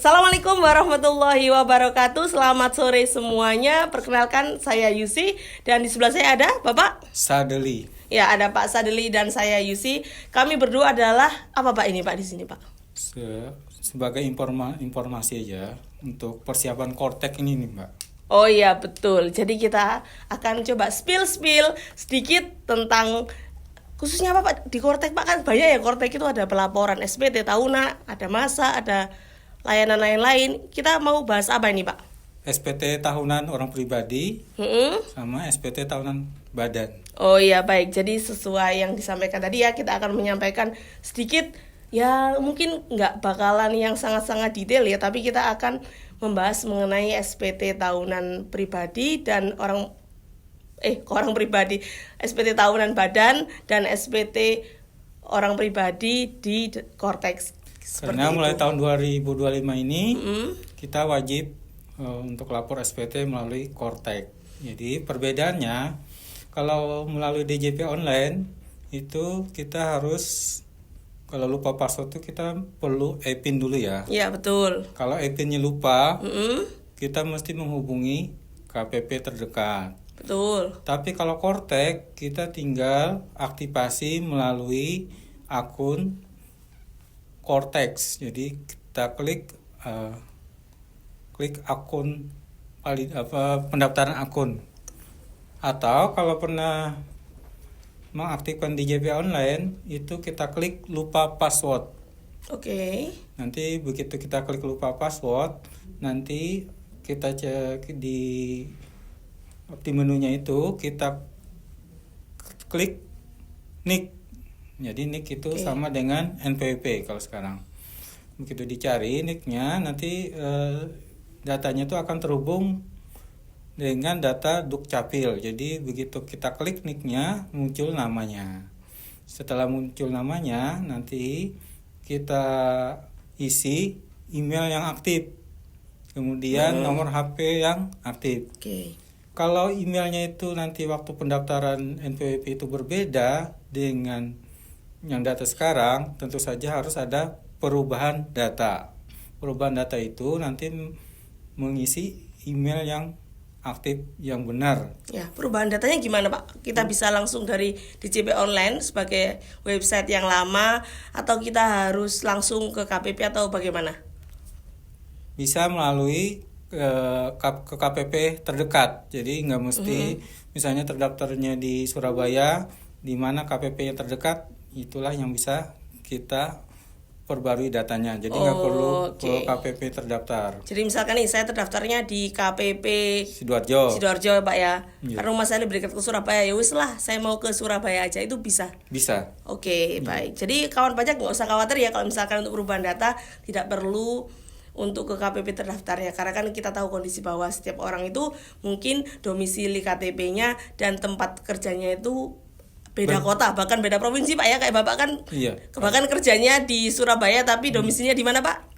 Assalamualaikum warahmatullahi wabarakatuh. Selamat sore semuanya. Perkenalkan, saya Yusi dan di sebelah saya ada Bapak Sadeli. Ya, ada Pak Sadeli dan saya Yusi. Kami berdua adalah apa Pak ini Pak di sini Pak? Sebagai informasi aja untuk persiapan Kortek ini nih Mbak. Oh iya betul. Jadi kita akan coba spill sedikit tentang khususnya apa Pak di Kortek Pak, kan banyak ya Kortek itu ada pelaporan SPT tahunan, ada masa, ada layanan lain-lain. Kita mau bahas apa ini Pak? SPT tahunan orang pribadi sama SPT tahunan badan. Oh iya baik, jadi sesuai yang disampaikan tadi ya, kita akan menyampaikan sedikit ya, mungkin nggak bakalan yang sangat-sangat detail ya, tapi kita akan membahas mengenai SPT tahunan pribadi dan orang pribadi, SPT tahunan badan dan SPT orang pribadi di Kortek. Karena mulai tahun 2025 ini kita wajib untuk lapor SPT melalui Kortek. Jadi perbedaannya kalau melalui DJP online itu kita harus, kalau lupa password itu kita perlu e-pin dulu ya. Iya betul. Kalau e-pinnya lupa, kita mesti menghubungi KPP terdekat. Betul. Tapi kalau Kortek kita tinggal aktifasi melalui akun Kortex. Jadi kita klik akun pendaftaran akun. Atau kalau pernah mengaktifkan DJP online itu kita klik lupa password. Oke. Nanti begitu kita klik lupa password, nanti kita cek di menunya itu kita klik NIK. Jadi NIK itu sama dengan NPWP kalau sekarang. Begitu dicari NIK-nya, nanti datanya itu akan terhubung dengan data Dukcapil. Jadi begitu kita klik NIK-nya, muncul namanya. Setelah muncul namanya, nanti kita isi email yang aktif. Kemudian nomor HP yang aktif. Kalau emailnya itu nanti waktu pendaftaran NPWP itu berbeda dengan yang data sekarang, tentu saja harus ada perubahan data. Perubahan data itu nanti mengisi email yang aktif yang benar. Ya, perubahan datanya gimana Pak? Kita bisa langsung dari DJP online sebagai website yang lama atau kita harus langsung ke KPP atau bagaimana? Bisa melalui ke KPP terdekat. Jadi nggak mesti misalnya terdaftarnya di Surabaya, di mana KPP yang terdekat itulah yang bisa kita perbarui datanya. Jadi nggak perlu ke KPP terdaftar. Jadi misalkan nih saya terdaftarnya di KPP Sidoarjo Pak ya. Karena rumah saya lebih dekat ke Surabaya, ya wis lah saya mau ke Surabaya aja, itu bisa. Bisa. Baik. Jadi kawan pajak nggak usah khawatir ya kalau misalkan untuk perubahan data tidak perlu untuk ke KPP terdaftarnya, karena kan kita tahu kondisi bahwa setiap orang itu mungkin domisili KTP-nya dan tempat kerjanya itu beda kota, bahkan beda provinsi Pak ya, kayak Bapak kan bahkan kerjanya di Surabaya tapi domisilinya di mana Pak?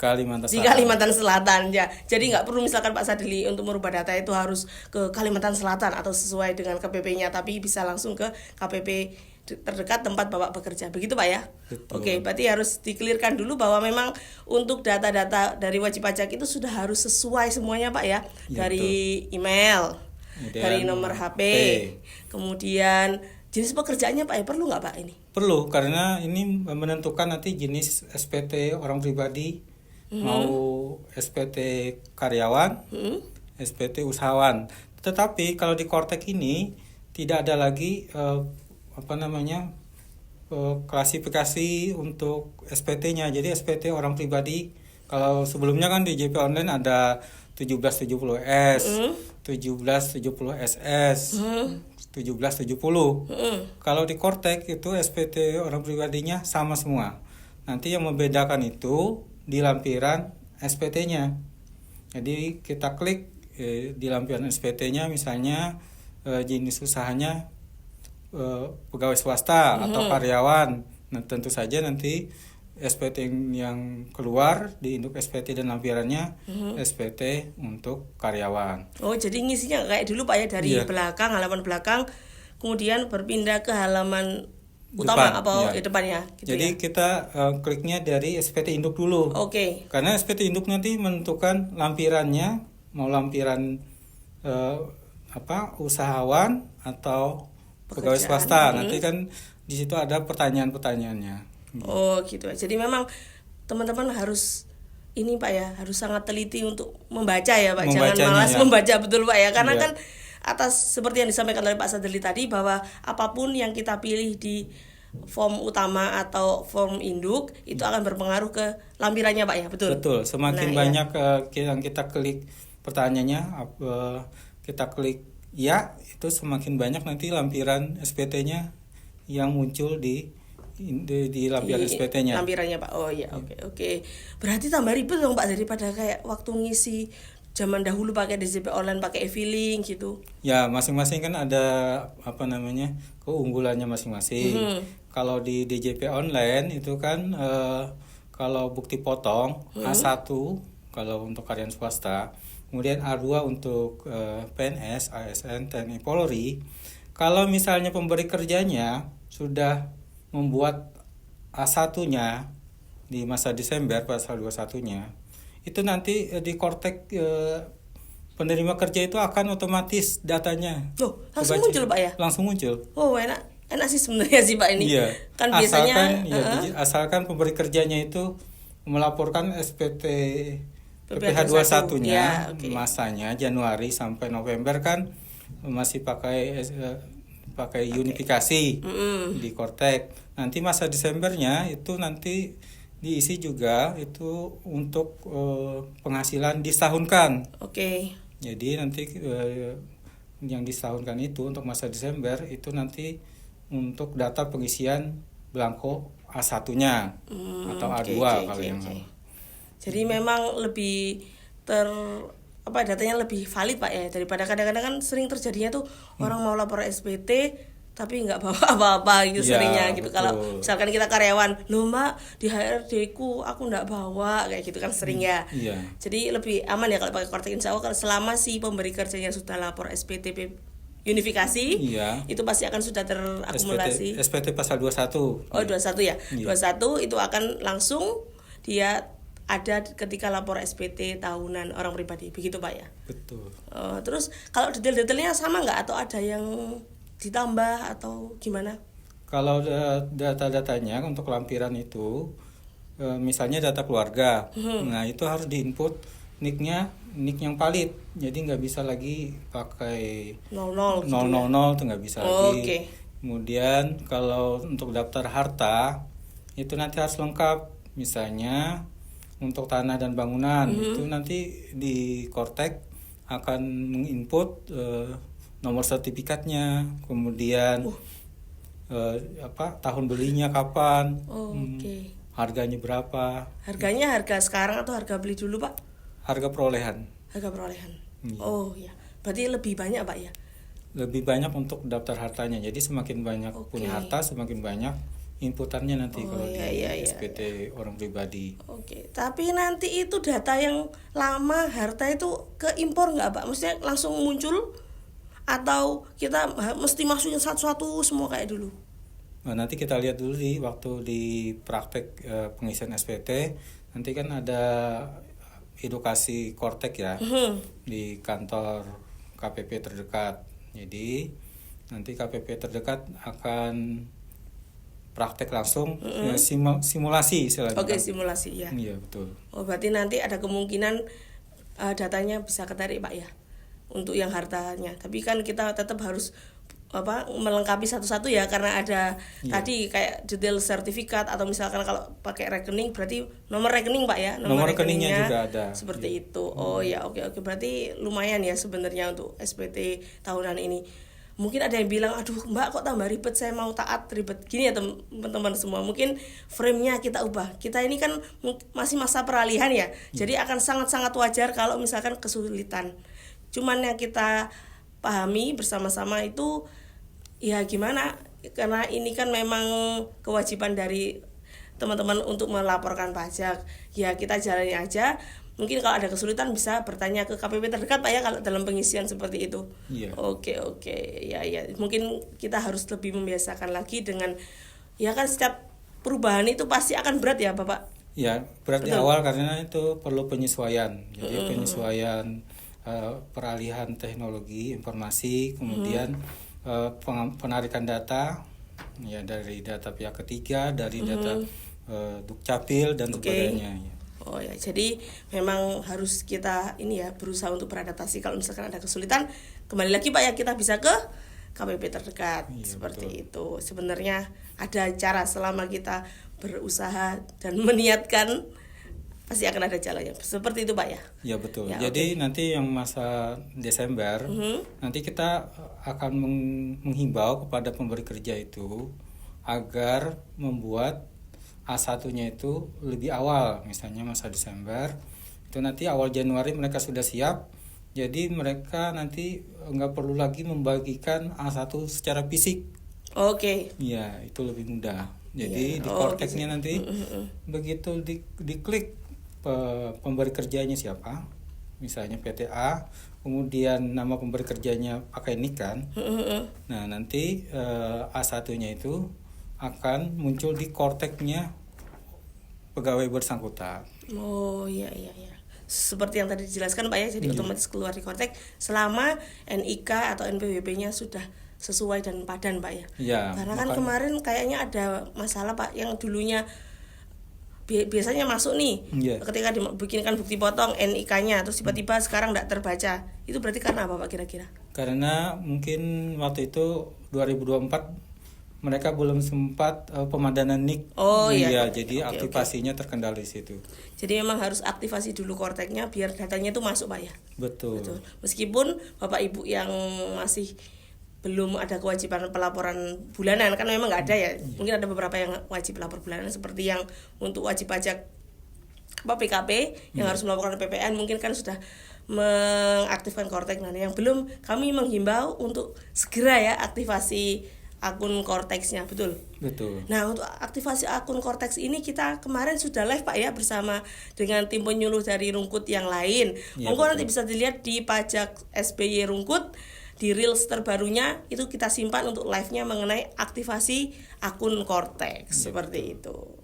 Di Kalimantan Selatan ya. Jadi nggak perlu misalkan Pak Sadili untuk merubah data itu harus ke Kalimantan Selatan atau sesuai dengan KPP-nya, tapi bisa langsung ke KPP terdekat tempat Bapak bekerja. Begitu Pak ya? Betul. Berarti harus dikelirkan dulu bahwa memang untuk data-data dari wajib pajak itu sudah harus sesuai semuanya Pak ya. Dari email, dari nomor HP, kemudian jenis pekerjaannya Pak ya, perlu nggak Pak ini? Perlu, karena ini menentukan nanti jenis SPT orang pribadi, mau SPT karyawan, SPT usahawan. Tetapi kalau di Kortek ini tidak ada lagi klasifikasi untuk SPT-nya. Jadi SPT orang pribadi, kalau sebelumnya kan di JP online ada 1770S, 1770SS, 1770. Kalau di Kortek itu SPT orang pribadinya sama semua. Nanti yang membedakan itu di lampiran SPT-nya. Jadi kita klik di lampiran SPT-nya, misalnya jenis usahanya pegawai swasta atau karyawan. Nah, tentu saja nanti SPT yang keluar di induk SPT dan lampirannya SPT untuk karyawan. Oh, jadi ngisinya kayak dulu Pak ya, dari belakang, halaman belakang, kemudian berpindah ke halaman utama Depan, apa ya. depannya gitu Jadi ya. kita kliknya dari SPT induk dulu. Oke. Karena SPT induk nanti menentukan lampirannya mau lampiran usahawan atau pegawai Pekerjaan. swasta. Nanti kan di situ ada pertanyaan-pertanyaannya. Oh gitu. Jadi memang teman-teman harus ini Pak ya, harus sangat teliti untuk membaca ya Pak. Jangan Membacanya, malas ya. membaca betul Pak ya. Karena Iya. kan atas seperti yang disampaikan oleh Pak Sadli tadi bahwa apapun yang kita pilih di form utama atau form induk itu akan berpengaruh ke lampirannya Pak ya, betul? Betul. Semakin Nah, banyak yang kita klik pertanyaannya, kita klik ya, itu semakin banyak nanti lampiran SPT-nya yang muncul di lampiran SPT-nya. Lampirannya Pak. Oh iya, oke. Berarti tambah ribet dong Pak daripada kayak waktu ngisi zaman dahulu pakai DJP online, pakai e-filing gitu. Ya, masing-masing kan ada keunggulannya masing-masing. Kalau di DJP online itu kan kalau bukti potong A1 kalau untuk karyawan swasta, kemudian A2 untuk PNS, ASN, TNI, Polri. Kalau misalnya pemberi kerjanya sudah membuat A1-nya di masa Desember pasal 21-nya, itu nanti di Kortek penerima kerja itu akan otomatis datanya. Loh, langsung kebaca. muncul Pak ya? Langsung muncul. Oh, enak sih sebenarnya sih Pak ini. Iya. Kan biasanya Asalkan pemberi kerjanya itu melaporkan SPT PPh PPh 21-nya, ya, oke. masanya Januari sampai November kan masih pakai unifikasi di Kortek. Nanti masa Desembernya itu nanti diisi juga itu untuk penghasilan disahunkan. Oke. Jadi nanti yang disahunkan itu untuk masa Desember itu nanti untuk data pengisian belangko A1-nya atau A2 kalau yang. Jadi memang lebih datanya lebih valid Pak ya, daripada kadang-kadang kan sering terjadinya tuh orang mau lapor SPT tapi nggak bawa apa-apa gitu Ya, seringnya gitu. betul. Kalau misalkan kita karyawan, loh Mbak di HRD ku aku nggak bawa kayak gitu kan sering ya. Iya. Jadi lebih aman ya kalau pakai Kortek, insya Allah kalau selama si pemberi kerjanya sudah lapor SPT unifikasi, Iya. itu pasti akan sudah terakumulasi. SPT pasal 21. Oh 21 ya. Iya. 21 itu akan langsung dia ada ketika lapor SPT tahunan orang pribadi, begitu Pak ya. Betul. Terus kalau detail-detailnya sama nggak atau ada yang ditambah atau gimana? Kalau data-datanya untuk lampiran itu misalnya data keluarga, nah itu harus diinput nick yang valid, jadi nggak bisa lagi pakai 00 gitu 000 ya? tuh nggak bisa Oh, lagi. oke. Kemudian kalau untuk daftar harta itu nanti harus lengkap, misalnya untuk tanah dan bangunan itu nanti di Kortek akan menginput nomor sertifikatnya, kemudian tahun belinya kapan, Oke. harganya berapa, Harganya harga sekarang atau harga beli dulu Pak? harga perolehan. Harga perolehan. Iya. Oh ya, berarti lebih banyak Pak ya? Lebih banyak untuk daftar hartanya, jadi semakin banyak punya harta semakin banyak inputannya nanti kalau di SPT orang pribadi. Oke, tapi nanti itu data yang lama harta itu ke impor nggak Pak? Maksudnya langsung muncul atau kita mesti masukin satu-satu semua kayak dulu? Nah, nanti kita lihat dulu waktu di praktek pengisian SPT, nanti kan ada edukasi Kortek ya di kantor KPP terdekat. Jadi nanti KPP terdekat akan praktek langsung simulasi istilahnya. Oke, simulasi ya. Iya, betul. Oh, berarti nanti ada kemungkinan datanya bisa ketarik Pak ya untuk yang hartanya. Tapi kan kita tetap harus melengkapi satu-satu ya, karena ada tadi kayak detail sertifikat atau misalkan kalau pakai rekening berarti nomor rekening Pak ya, Nomor rekeningnya juga ada. seperti itu. Oh ya, oke, berarti lumayan ya sebenarnya untuk SPT tahunan ini. Mungkin ada yang bilang, aduh Mbak kok tambah ribet, saya mau taat ribet gini ya teman-teman semua. Mungkin frame-nya kita ubah. Kita ini kan masih masa peralihan ya, jadi akan sangat-sangat wajar kalau misalkan kesulitan. Cuman yang kita pahami bersama-sama itu ya gimana, karena ini kan memang kewajiban dari teman-teman untuk melaporkan pajak. Ya kita jalani aja. Mungkin kalau ada kesulitan bisa bertanya ke KPP terdekat Pak ya kalau dalam pengisian seperti itu. Iya. Oke. Ya. Mungkin kita harus lebih membiasakan lagi dengan Ya kan setiap perubahan itu pasti akan berat ya Bapak. Ya, berat di Betul. awal karena itu perlu penyesuaian. Jadi penyesuaian peralihan teknologi informasi, kemudian penarikan data ya dari data pihak ketiga, dari data Dukcapil dan Oke. sebagainya. Ya. Oh ya, jadi memang harus kita ini ya berusaha untuk beradaptasi. Kalau misalkan ada kesulitan, kembali lagi Pak ya kita bisa ke KPP terdekat. Iya, Seperti itu. Sebenarnya ada cara selama kita berusaha dan meniatkan pasti akan ada jalannya. Seperti itu Pak ya. Ya betul. Ya, Jadi nanti yang masa Desember nanti kita akan menghimbau kepada pemberi kerja itu agar membuat A1-nya itu lebih awal. Misalnya masa Desember itu nanti awal Januari mereka sudah siap. Jadi mereka nanti nggak perlu lagi membagikan A1 secara fisik. Oke. Ya itu lebih mudah. Jadi Iya. di Oh, korteknya gitu. nanti begitu diklik pemberi kerjanya siapa, misalnya PTA, kemudian nama pemberi kerjanya pakai nik kan. Nah nanti A1-nya itu akan muncul di korteknya pegawai bersangkutan. Oh iya iya iya. Seperti yang tadi dijelaskan Pak ya, jadi Iya. otomatis keluar di kortek selama NIK atau NPWP-nya sudah sesuai dan padan Pak ya. Ya, Karena kan makanya- kemarin kayaknya ada masalah Pak yang dulunya biasanya masuk nih Iya. ketika dibikinkan bukti potong NIK-nya terus tiba-tiba sekarang tidak terbaca. Itu berarti karena apa Pak kira-kira? Karena mungkin waktu itu 2024 mereka belum sempat pemadanan nik. Oh, iya. Jadi Oke, aktivasinya terkendali di situ. Jadi memang harus aktivasi dulu korteknya biar datanya itu masuk Pak ya. Betul. Betul. Meskipun Bapak Ibu yang masih belum ada kewajiban pelaporan bulanan kan memang nggak ada ya. Mungkin ada beberapa yang wajib lapor bulanan seperti yang untuk wajib pajak PKP yang harus melaporkan PPN mungkin kan sudah mengaktifkan kortek. Nah, yang belum kami menghimbau untuk segera ya aktivasi akun Korteksnya, betul. Betul. Nah, untuk aktivasi akun Korteks ini kita kemarin sudah live Pak ya bersama dengan tim penyuluh dari Rungkut yang lain. Ya, Monggo betul. nanti bisa dilihat di pajak SBY Rungkut di reels terbarunya itu kita simpan untuk live-nya mengenai aktivasi akun Korteks Ya, seperti itu.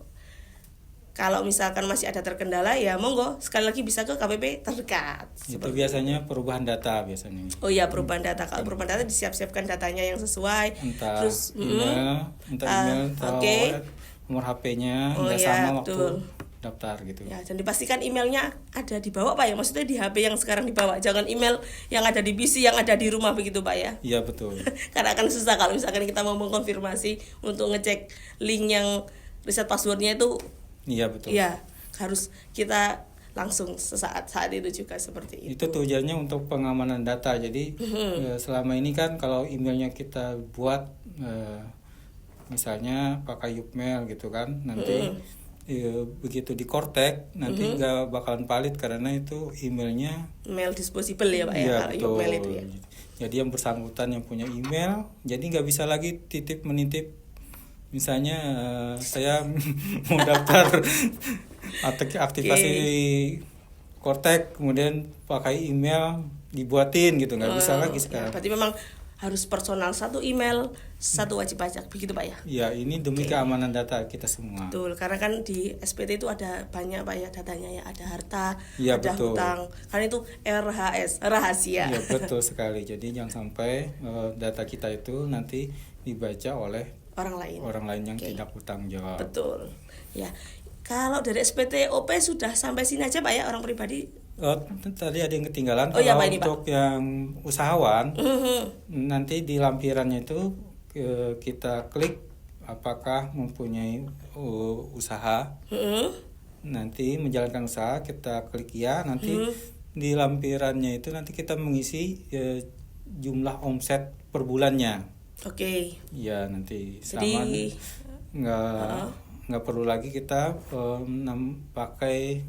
Kalau misalkan masih ada terkendala ya monggo sekali lagi bisa ke KPP terdekat. Itu biasanya perubahan data biasanya. Oh iya perubahan data. Kalau perubahan data disiap-siapkan datanya yang sesuai. Entah Terus email, atau oke. nomor HP-nya Oh, nggak iya, sama waktu betul. daftar gitu. Ya, dan dipastikan emailnya ada di bawah Pak ya. Maksudnya di HP yang sekarang dibawa. Jangan email yang ada di PC yang ada di rumah begitu Pak ya. Iya betul. Karena akan susah kalau misalkan kita mau mengkonfirmasi untuk ngecek link yang reset passwordnya itu Iya betul. ya harus kita langsung saat itu juga seperti itu. Itu tujuannya untuk pengamanan data. Jadi selama ini kan kalau emailnya kita buat misalnya pakai Yukmail gitu kan, nanti begitu di kortek nanti nggak bakalan valid karena itu emailnya. Mail disposable ya Pak ya, Iya kalau betul. email itu ya. Jadi yang bersangkutan yang punya email, jadi nggak bisa lagi titip menitip. Misalnya saya mau daftar aktivasi kortek, kemudian pakai email dibuatin gitu, nggak bisa lagi Ya, sekarang. berarti memang harus personal, satu email, satu wajib pajak, begitu Pak ya. Ya ini demi keamanan data kita semua. Betul, karena kan di SPT itu ada banyak Pak ya datanya ya, ada harta, Iya, ada betul. hutang, karena itu RHS, rahasia. Iya betul sekali. Jadi jangan sampai data kita itu nanti dibaca oleh orang lain. yang Oke. tidak bertanggung jawab. Betul. Ya. Kalau dari SPT OP sudah sampai sini aja Pak ya, orang pribadi. Tadi ada yang ketinggalan. Oh, iya, Kalau Pak, ini, Pak. untuk yang usahawan, nanti di lampirannya itu kita klik apakah mempunyai usaha. Nanti menjalankan usaha kita klik ya. Nanti di lampirannya itu nanti kita mengisi jumlah omset per bulannya. Oke. Ya nanti Jadi, sama nggak perlu lagi kita pakai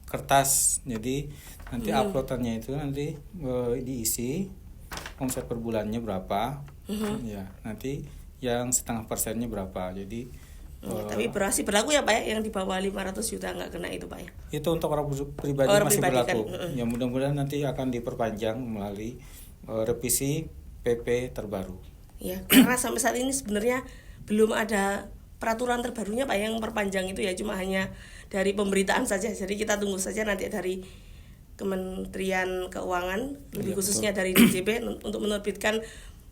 kertas. Jadi nanti uploadannya itu nanti diisi omset per bulannya berapa. Ya nanti yang 0,5%-nya berapa. Jadi tapi masih berlaku ya Pak ya, yang di bawah 500 juta nggak kena itu Pak ya. itu untuk orang pribadi Orang masih pribadi berlaku. kan, Ya mudah-mudahan nanti akan diperpanjang melalui revisi PP terbaru. Ya, karena sampai saat ini sebenarnya belum ada peraturan terbarunya Pak yang perpanjang itu ya cuma hanya dari pemberitaan saja. Jadi kita tunggu saja nanti dari Kementerian Keuangan, lebih khususnya dari DJP untuk menerbitkan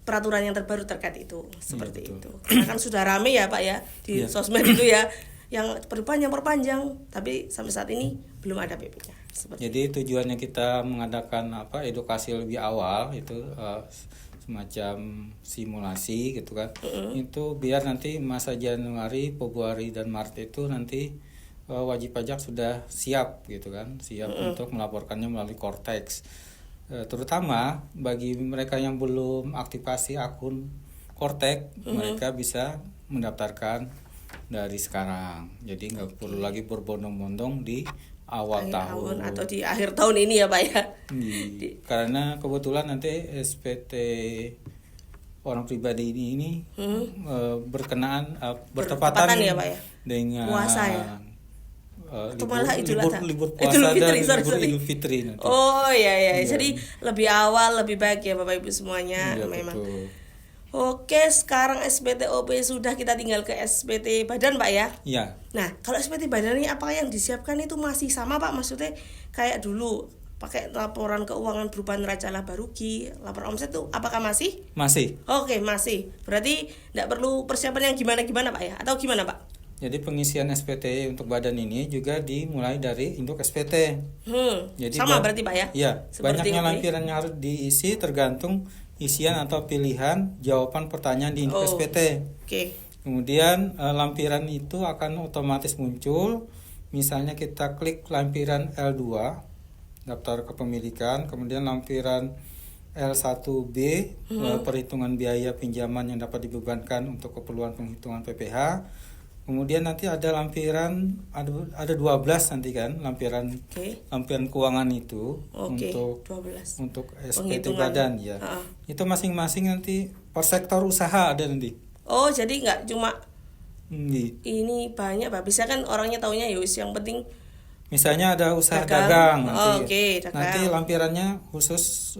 peraturan yang terbaru terkait itu, seperti itu. Karena kan sudah rame ya Pak ya di sosmed itu ya, yang perpanjang, tapi sampai saat ini belum ada PP-nya. Jadi tujuannya kita mengadakan edukasi lebih awal itu semacam simulasi gitu kan. Itu biar nanti masa Januari, Februari dan Maret itu nanti wajib pajak sudah siap gitu kan, siap untuk melaporkannya melalui Cortex. Terutama bagi mereka yang belum aktivasi akun Cortex, mereka bisa mendaftarkan dari sekarang. Jadi nggak perlu lagi berbondong-bondong di awal tahun atau di akhir tahun ini ya Pak ya. Karena kebetulan nanti SPT orang pribadi ini berkenaan bertepatan ya Pak ya dengan puasa ya. Libur puasa dan Idul Fitri nanti. Oh iya. Jadi lebih awal lebih baik ya Bapak Ibu semuanya memang. Betul. Oke, sekarang SPTOP sudah, kita tinggal ke SPT Badan Pak ya. Iya. Nah, kalau SPT Badan ini apakah yang disiapkan itu masih sama Pak? Maksudnya kayak dulu pakai laporan keuangan berupa neraca laba rugi, laporan omset itu apakah masih? Masih. Oke, masih. Berarti tidak perlu persiapan yang gimana-gimana Pak ya? Atau gimana Pak? Jadi pengisian SPT untuk badan ini juga dimulai dari induk SPT. Jadi sama berarti Pak ya? Iya, Seperti banyaknya lampiran yang harus diisi tergantung isian atau pilihan jawaban pertanyaan di induk SPT. Oke. Kemudian lampiran itu akan otomatis muncul. Misalnya kita klik lampiran L2, daftar kepemilikan, kemudian lampiran L1B, perhitungan biaya pinjaman yang dapat dibebankan untuk keperluan penghitungan PPh. Kemudian nanti ada lampiran ada 12 nanti kan lampiran keuangan itu untuk SPT badan ya. Itu masing-masing nanti per sektor usaha ada nanti. Oh, jadi nggak cuma ini banyak Pak. Bisa kan orangnya taunya ya yang penting misalnya ada usaha dagang nanti. Dagang. Nanti lampirannya khusus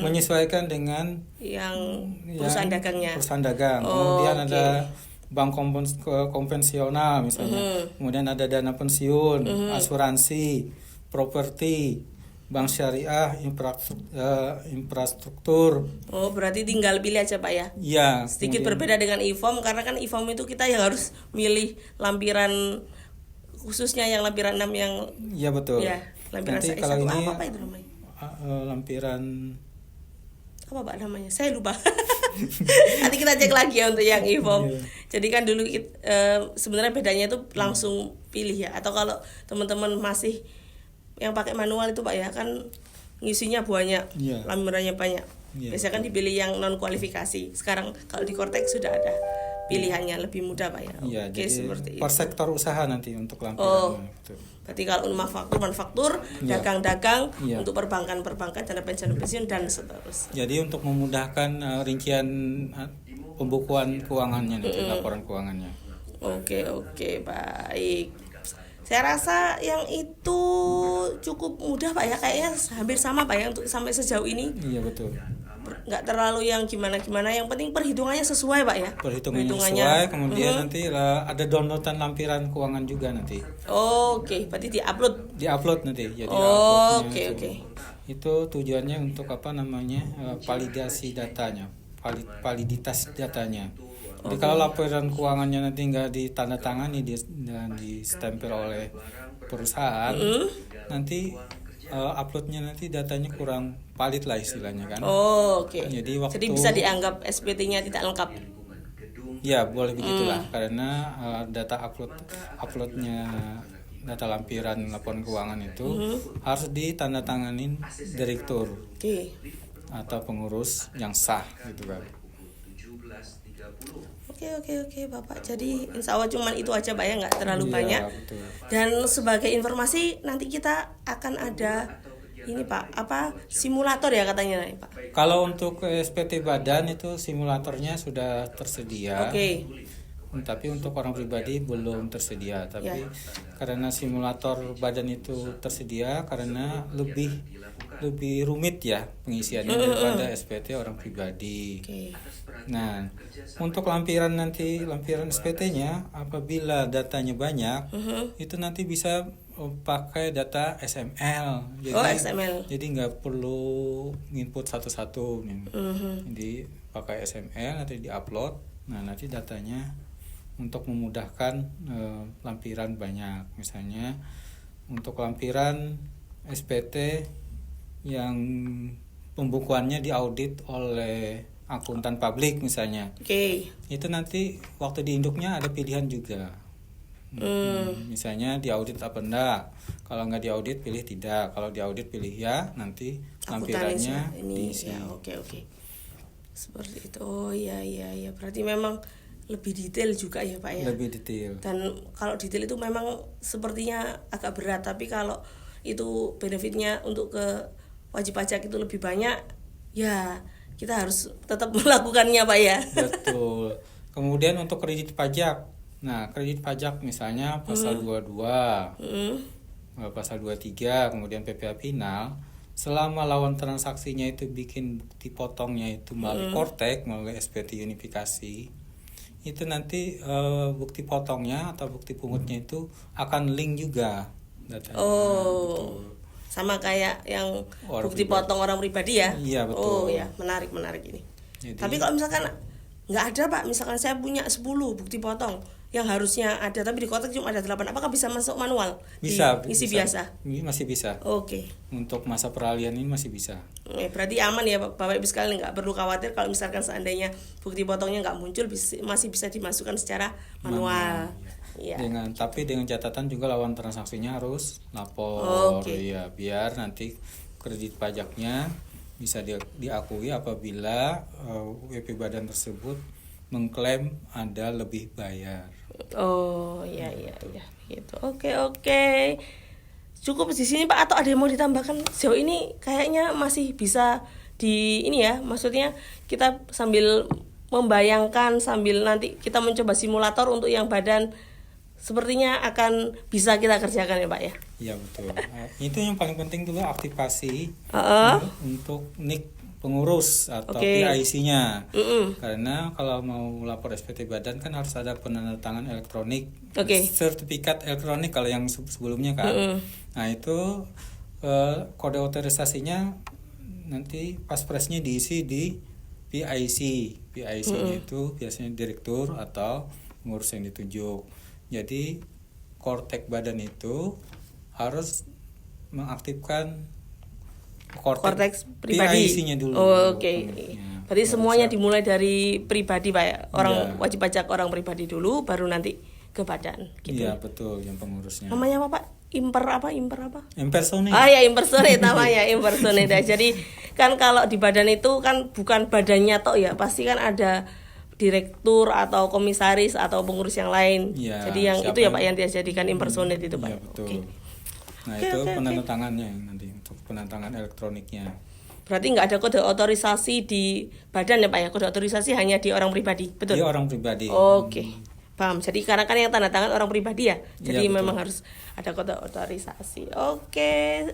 menyesuaikan dengan yang perusahaan dagangnya. Perusahaan dagang. Kemudian ada bank konvensional misalnya, kemudian ada dana pensiun, asuransi, properti, bank syariah, infrastruktur. Oh, berarti tinggal pilih aja Pak ya? Iya. Sedikit berbeda dengan e-form, karena kan e-form itu kita yang harus milih lampiran khususnya yang lampiran 6 yang. Iya betul. Ya, lampiran nanti kalau ini apa itu namanya? Lampiran apa Pak namanya? Saya lupa. Nanti kita cek lagi ya untuk yang e-form. Jadi kan dulu sebenarnya bedanya itu langsung pilih ya. Atau kalau teman-teman masih yang pakai manual itu Pak ya, kan ngisinya banyak, lampirannya banyak. Biasanya kan dipilih yang non kualifikasi. Sekarang kalau di Cortex sudah ada pilihannya, lebih mudah Pak ya. Oke, seperti per sektor usaha nanti untuk lampiran. Berarti kalau manufaktur, dagang-dagang, untuk perbankan, dana pensiun dan seterusnya. Jadi untuk memudahkan rincian pembukuan keuangannya nanti, laporan keuangannya. Oke, baik. Saya rasa yang itu cukup mudah Pak ya, kayaknya hampir sama Pak ya untuk sampai sejauh ini. Iya betul. Nggak terlalu yang gimana-gimana, yang penting perhitungannya sesuai Pak ya. Perhitungannya sesuai, kemudian nanti ada downloadan lampiran keuangan juga nanti. Oke, berarti diupload nanti. Jadi oke. Itu tujuannya untuk validasi datanya, validitas datanya. Jadi kalau laporan keuangannya nanti nggak ditandatangani dan distempel oleh perusahaan, nanti uploadnya nanti datanya kurang valid lah istilahnya kan. Jadi bisa dianggap SPT-nya tidak lengkap. Ya boleh begitulah, karena data uploadnya data lampiran laporan keuangan itu harus ditandatanganin direktur atau pengurus yang sah gitu kan. Oke Bapak. Jadi insya Allah cuman itu aja Pak ya, nggak terlalu banyak. Betul. Dan sebagai informasi nanti kita akan ada ini Pak, simulator ya katanya Pak. Kalau untuk SPT badan itu simulatornya sudah tersedia. Tapi untuk orang pribadi belum tersedia. Tapi karena simulator badan itu tersedia karena lebih lebih rumit ya pengisiannya daripada SPT orang pribadi. Oke. Nah, untuk lampiran SPT-nya apabila datanya banyak, itu nanti bisa pakai data XML. Jadi, XML. Jadi nggak perlu input satu-satu. Jadi pakai XML nanti diupload. Nah, nanti datanya untuk memudahkan lampiran banyak. Misalnya untuk lampiran SPT yang pembukuannya diaudit oleh akuntan publik misalnya. Oke. Itu nanti waktu di induknya ada pilihan juga. Misalnya diaudit apa enggak. Kalau nggak diaudit pilih tidak. Kalau diaudit pilih ya, nanti lampirannya diisi. Ya, oke. Seperti itu. Oh iya. Berarti memang lebih detail juga ya Pak ya. Lebih detail. Dan kalau detail itu memang sepertinya agak berat, tapi kalau itu benefitnya untuk ke wajib pajak itu lebih banyak, ya kita harus tetap melakukannya Pak ya. Betul. Kemudian untuk kredit pajak. Nah, kredit pajak misalnya pasal 22, pasal 23, kemudian PPh final, selama lawan transaksinya itu bikin bukti potongnya itu melalui Kortek, melalui SPT unifikasi, itu nanti bukti potongnya atau bukti pungutnya itu akan link juga datanya. Betul. Sama kayak yang Orang bukti pribadi. potong orang pribadi ya. Iya, betul. Oh ya, menarik ini. Jadi, Tapi kalau misalkan nggak ada Pak, misalkan saya punya 10 bukti potong yang harusnya ada tapi di kotak cuma ada 8, apakah bisa masuk manual? bisa, Isi bisa. biasa. Masih bisa. Oke. Untuk masa peralihan ini masih bisa. Berarti aman ya Bapak Ibu sekalian, nggak perlu khawatir kalau misalkan seandainya bukti potongnya nggak muncul, masih bisa dimasukkan secara manual. Ya. Tapi dengan catatan juga lawan transaksinya harus lapor. Oke. Ya, biar nanti kredit pajaknya bisa diakui apabila WP Badan tersebut mengklaim ada lebih bayar. Oh iya gitu. Oke. Cukup di sini Pak atau ada yang mau ditambahkan? Sejauh ini kayaknya masih bisa di ini ya, maksudnya kita sambil membayangkan, sambil nanti kita mencoba simulator untuk yang badan sepertinya akan bisa kita kerjakan ya Pak ya. Iya betul. Itu yang paling penting dulu aktivasi untuk NIK pengurus atau PIC-nya. Karena kalau mau lapor SPT Badan kan harus ada penandatangan elektronik, sertifikat elektronik kalau yang sebelumnya kan. Nah itu kode otorisasinya nanti paspresnya diisi di PIC. PIC-nya itu biasanya direktur atau pengurus yang ditunjuk. Jadi Kortek Badan itu harus mengaktifkan Kortek pribadi. PIC-nya dulu. Oke. Berarti semuanya dimulai dari pribadi Pak ya. Orang wajib pajak orang pribadi dulu, baru nanti ke badan. Gitu. Iya betul, yang pengurusnya. Namanya apa Pak? Imper apa? Impersonate. Ya impersonate namanya, impersonate. Jadi kan kalau di badan itu kan bukan badannya tok ya, pasti kan ada direktur atau komisaris atau pengurus yang lain. Ya, jadi yang itu ya Pak yang dia jadikan impersonate itu Pak. Iya betul. Nah itu penandatangannya nanti untuk penandatangan elektroniknya. Berarti nggak ada kode otorisasi di badan ya Pak ya? Kode otorisasi hanya di orang pribadi, betul? Di orang pribadi. Oke. Paham. Jadi karena kan yang tanda tangan orang pribadi ya. Jadi ya, memang harus ada kode otorisasi. Oke.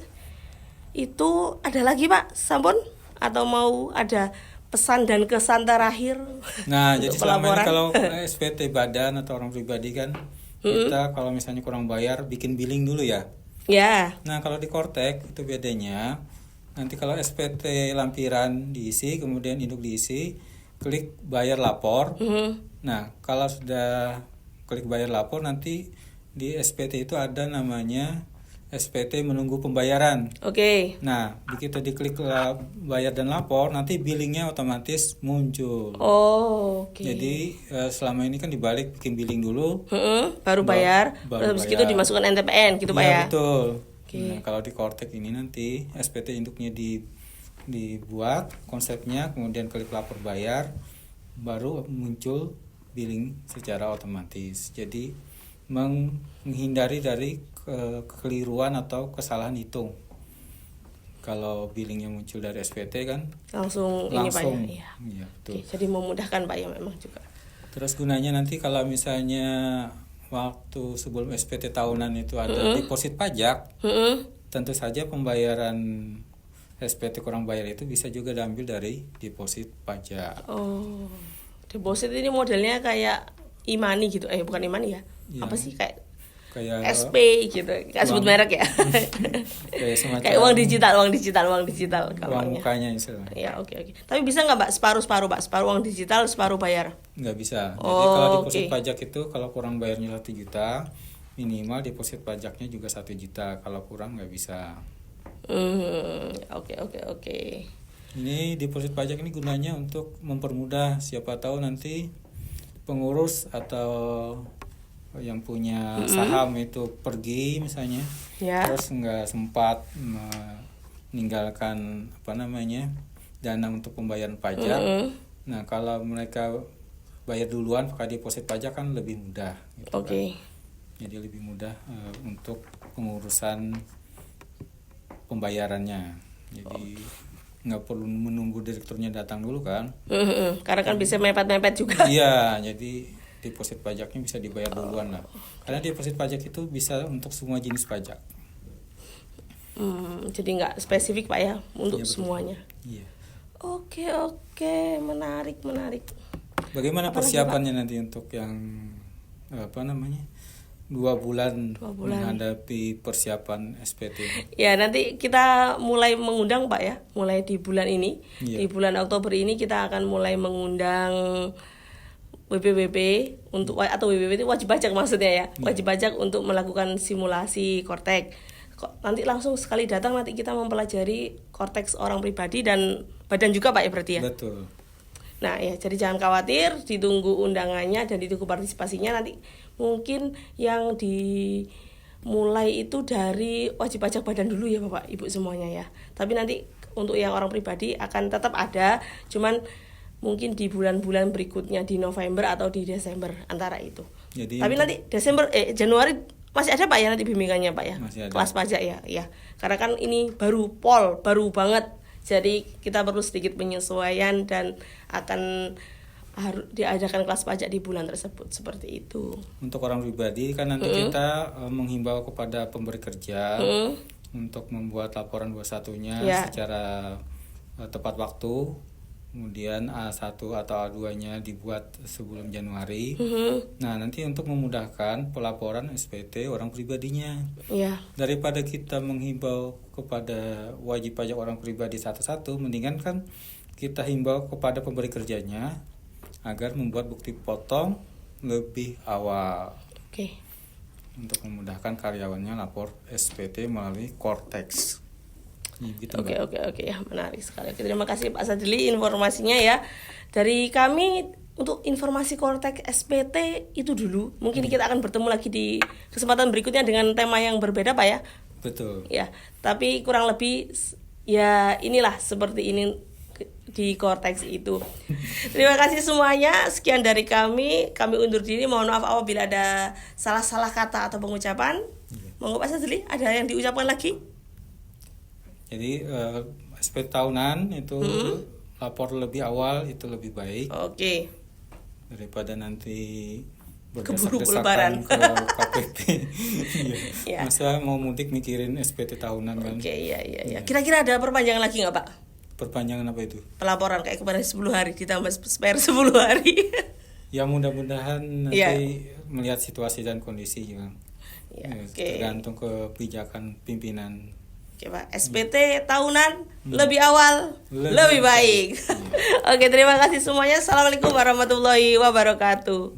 Itu ada lagi Pak, sampun? Atau mau ada pesan dan kesan terakhir? Nah, jadi selama ini kalau SPT Badan atau orang pribadi kan kita kalau misalnya kurang bayar bikin billing dulu ya. Ya. Nah, kalau di Kortek itu bedanya nanti kalau SPT lampiran diisi, kemudian induk diisi, klik bayar lapor. Nah, kalau sudah klik bayar lapor nanti di SPT itu ada namanya SPT menunggu pembayaran. Oke. Nah, begitu diklik bayar dan lapor, nanti billingnya otomatis muncul. Oke. Jadi selama ini kan dibalik bikin billing dulu, baru bayar, terus itu dimasukkan NTPN gitu Pak ya? Iya betul. Nah, kalau di Kortek ini nanti SPT induknya dibuat konsepnya, kemudian klik lapor bayar, baru muncul billing secara otomatis. Jadi menghindari dari kekeliruan atau kesalahan hitung. Kalau billingnya muncul dari SPT kan langsung ini Pak ya. Iya, betul. Oke, jadi memudahkan Pak ya memang juga. Terus gunanya nanti kalau misalnya waktu sebelum SPT tahunan itu ada deposit pajak, tentu saja pembayaran SPT kurang bayar itu bisa juga diambil dari deposit pajak. Oh, deposit ini modelnya kayak e-money gitu. Bukan e-money ya. Iya. Apa sih kayak Kayak SP gitu. Enggak sebut uang. merek ya. kayak semacam Kayak uang digital uang gampangnya. mukanya istilahnya. Ya, oke. Tapi bisa nggak Mbak separuh-separuh, Mbak? Separuh uang digital, separuh bayar. Nggak bisa. Jadi Oh, kalau deposit oke. pajak itu kalau kurang bayarnya 1 juta, minimal deposit pajaknya juga 1 juta. Kalau kurang nggak bisa. Oke. Ini deposit pajak ini gunanya untuk mempermudah, siapa tahu nanti pengurus atau yang punya saham itu pergi misalnya, Ya. terus nggak sempat meninggalkan dana untuk pembayaran pajak. Nah, kalau mereka bayar duluan pakai deposit pajak kan lebih mudah. Gitu Oke. kan. Jadi lebih mudah untuk pengurusan pembayarannya. Jadi nggak perlu menunggu direkturnya datang dulu kan. Karena kan bisa mepet-mepet juga. Iya, jadi deposit pajaknya bisa dibayar duluan lah. Karena deposit pajak itu bisa untuk semua jenis pajak. Jadi nggak spesifik Pak ya untuk Iya, betul. semuanya. Iya. Oke, menarik. Bagaimana Apalagi, persiapannya nanti untuk yang 2 bulan 2 bulan. menghadapi persiapan SPT? Ya, nanti kita mulai mengundang Pak ya, mulai di bulan ini. Iya. Di bulan Oktober ini kita akan mulai mengundang WPWP untuk atau WPWP itu wajib pajak maksudnya ya. Wajib pajak untuk melakukan simulasi Kortex. Nanti langsung sekali datang nanti kita mempelajari Kortex orang pribadi dan badan juga Pak ya berarti ya. Betul. Nah ya, jadi jangan khawatir, ditunggu undangannya dan ditunggu partisipasinya. Nanti mungkin yang dimulai itu dari wajib pajak badan dulu ya Bapak Ibu semuanya ya. Tapi nanti untuk yang orang pribadi akan tetap ada, cuman mungkin di bulan-bulan berikutnya di November atau di Desember antara itu. Jadi Tapi nanti Januari masih ada Pak ya nanti bimbingannya Pak ya. Masih ada. Kelas pajak ya. Karena kan ini baru banget. Jadi kita perlu sedikit penyesuaian dan akan harus diadakan kelas pajak di bulan tersebut seperti itu. untuk orang pribadi kan nanti kita menghimbau kepada pemberi kerja untuk membuat laporan 21-nya Ya. secara tepat waktu. Kemudian A1 atau A2-nya dibuat sebelum Januari. Nah, nanti untuk memudahkan pelaporan SPT orang pribadinya. Ya. Daripada kita menghimbau kepada wajib pajak orang pribadi satu-satu, mendingan kan kita himbau kepada pemberi kerjanya agar membuat bukti potong lebih awal Oke. untuk memudahkan karyawannya lapor SPT melalui Kortex. Gitu, Oke Mbak. ya, menarik sekali. Oke, terima kasih Pak Sadili informasinya ya. Dari kami untuk informasi Kortex SPT itu dulu. Mungkin kita akan bertemu lagi di kesempatan berikutnya dengan tema yang berbeda Pak ya. Betul. Ya, tapi kurang lebih ya inilah seperti ini di Kortex itu. Terima kasih semuanya. Sekian dari kami. Kami undur diri. Mohon maaf apabila ada salah-salah kata atau pengucapan. Monggo Pak Sadili, ada yang diucapkan lagi? Jadi SPT tahunan itu lapor lebih awal itu lebih baik Oke. daripada nanti Keburu berdesak-desakan lebaran. ke KPP. Ya. Masa mau mudik mikirin SPT tahunan kan? Oke, iya. Kira-kira ada perpanjangan lagi nggak Pak? Perpanjangan apa itu? Pelaporan kayak kemarin 10 hari ditambah spare 10 hari. Ya mudah-mudahan nanti Iya. melihat situasi dan kondisi ya. Ya, Ya, oke. tergantung kebijakan pimpinan. Oke Pak, SPT tahunan lebih awal, Lebih lebih baik. Oke, terima kasih semuanya. Assalamualaikum warahmatullahi wabarakatuh.